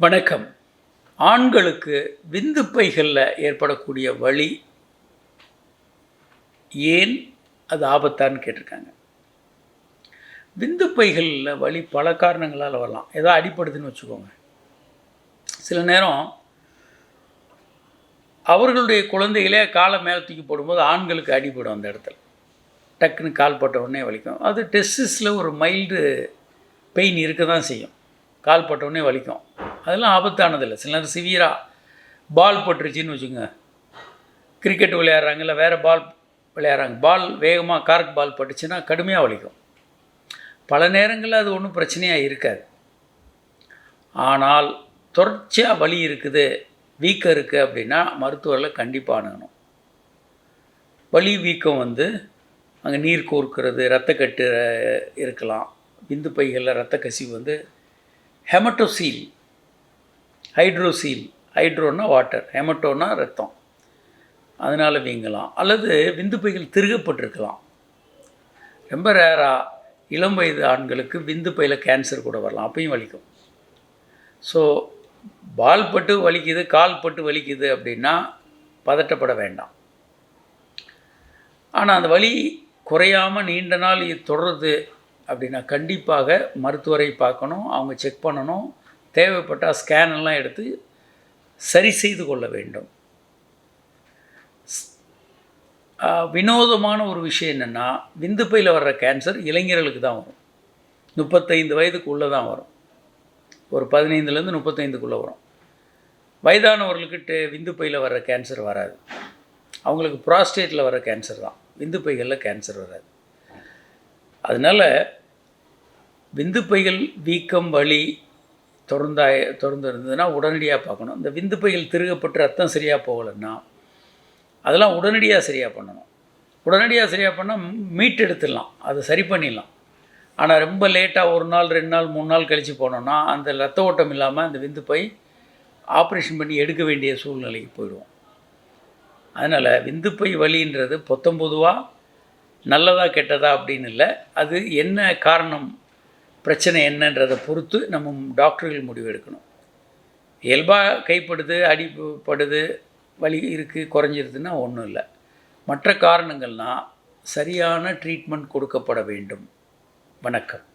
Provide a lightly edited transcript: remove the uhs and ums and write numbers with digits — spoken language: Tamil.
வணக்கம். ஆண்களுக்கு விந்துப்பைகளில் ஏற்படக்கூடிய வலி ஏன் அது ஆபத்தான்னு கேட்டிருக்காங்க. விந்துப்பைகளில் வலி பல காரணங்களால் வரலாம். ஏதோ அடிப்படுதுன்னு வச்சுக்கோங்க. சில நேரம் அவர்களுடைய குழந்தைகளே காலை மேலே தூக்கி போடும்போது ஆண்களுக்கு அடிப்படும். அந்த இடத்துல டக்குன்னு கால் பட்ட உடனே வலிக்கும். அது டெஸ்டிஸில் ஒரு மைல்டு பெயின் இருக்க தான் செய்யும். கால் பட்ட உடனே வலிக்கும். அதெல்லாம் ஆபத்தானதில்லை. சில நேரம் சிவியராக பால் பட்டுருச்சின்னு வச்சுங்க. கிரிக்கெட் விளையாடுறாங்க, இல்லை வேறு பால் விளையாடுறாங்க, பால் வேகமாக கார்க் பால் பட்டுச்சுன்னா கடுமையாக வலிக்கும். பல நேரங்களில் அது ஒன்றும் பிரச்சனையாக இருக்காது. ஆனால் தொடர்ச்சியாக வலி இருக்குது, வீக்கம் இருக்குது அப்படின்னா மருத்துவரில் கண்டிப்பாக அணுகணும். வலி வீக்கம் அங்கே நீர் கோர்க்கிறது, இரத்தக்கட்டு இருக்கலாம். விந்து பைகளில் இரத்த கசிவு ஹெமட்டோசீல், ஹைட்ரோசீல், ஹைட்ரோன்னா வாட்டர், ஹெமட்டோன்னா ரத்தம், அதனால் வீங்கலாம். அல்லது விந்து பைகள் திருகப்பட்டிருக்கலாம். ரொம்ப ரேராக இளம் வயது ஆண்களுக்கு விந்து பையில் கேன்சர் கூட வரலாம், அப்பையும் வலிக்கும். ஸோ பால் பட்டு வலிக்குது, கால் பட்டு வலிக்குது அப்படின்னா பதட்டப்பட வேண்டாம். ஆனால் அந்த வலி குறையாமல் நீண்ட நாள் தொடருது அப்படின்னா கண்டிப்பாக மருத்துவரை பார்க்கணும். அவங்க செக் பண்ணணும். தேவைப்பட்டால் ஸ்கேனெல்லாம் எடுத்து சரி செய்து கொள்ள வேண்டும். வினோதமான ஒரு விஷயம் என்னென்னா, விந்துப்பையில் வர்ற கேன்சர் இளைஞர்களுக்கு தான் வரும். 35 வயதுக்குள்ளே தான் வரும். ஒரு 15லேருந்து 35க்குள்ளே வரும். வயதானவர்களுக்கு விந்துப்பையில் வர்ற கேன்சர் வராது. அவங்களுக்கு ப்ராஸ்டேட்டில் வர கேன்சர் தான், விந்துப்பைகளில் கேன்சர் வராது. அதனால் விந்துப்பைகள் வீக்கம், வலி தொடர்ந்து இருந்ததுன்னா உடனடியாக பார்க்கணும். இந்த விந்துப்பைகள் திருகப்பட்டு ரத்தம் சரியாக போகலைன்னா அதெல்லாம் உடனடியாக சரியாக பண்ணணும். உடனடியாக சரியாக பண்ணால் மீட் எடுத்துடலாம், அதை சரி பண்ணிடலாம். ஆனால் ரொம்ப லேட்டாக 1 நாள் 2 நாள் 3 நாள் கழித்து போனோன்னா அந்த ரத்த ஓட்டம் இல்லாமல் அந்த விந்துப்பை ஆப்ரேஷன் பண்ணி எடுக்க வேண்டிய சூழ்நிலைக்கு போயிடுவோம். அதனால் விந்துப்பை வலின்றது பொதுவாக நல்லதா கெட்டதா அப்படின்னு இல்லை. அது என்ன காரணம், பிரச்சனை என்னன்றதை பொறுத்து நம்ம டாக்டர்கள் முடிவு எடுக்கணும். இயல்பாக கைப்படுது, அடிப்படுது, வலி இருக்குது, குறைஞ்சிருதுன்னா ஒன்றும் இல்லை. மற்ற காரணங்கள்னால் சரியான ட்ரீட்மெண்ட் கொடுக்கப்பட வேண்டும். வணக்கம்.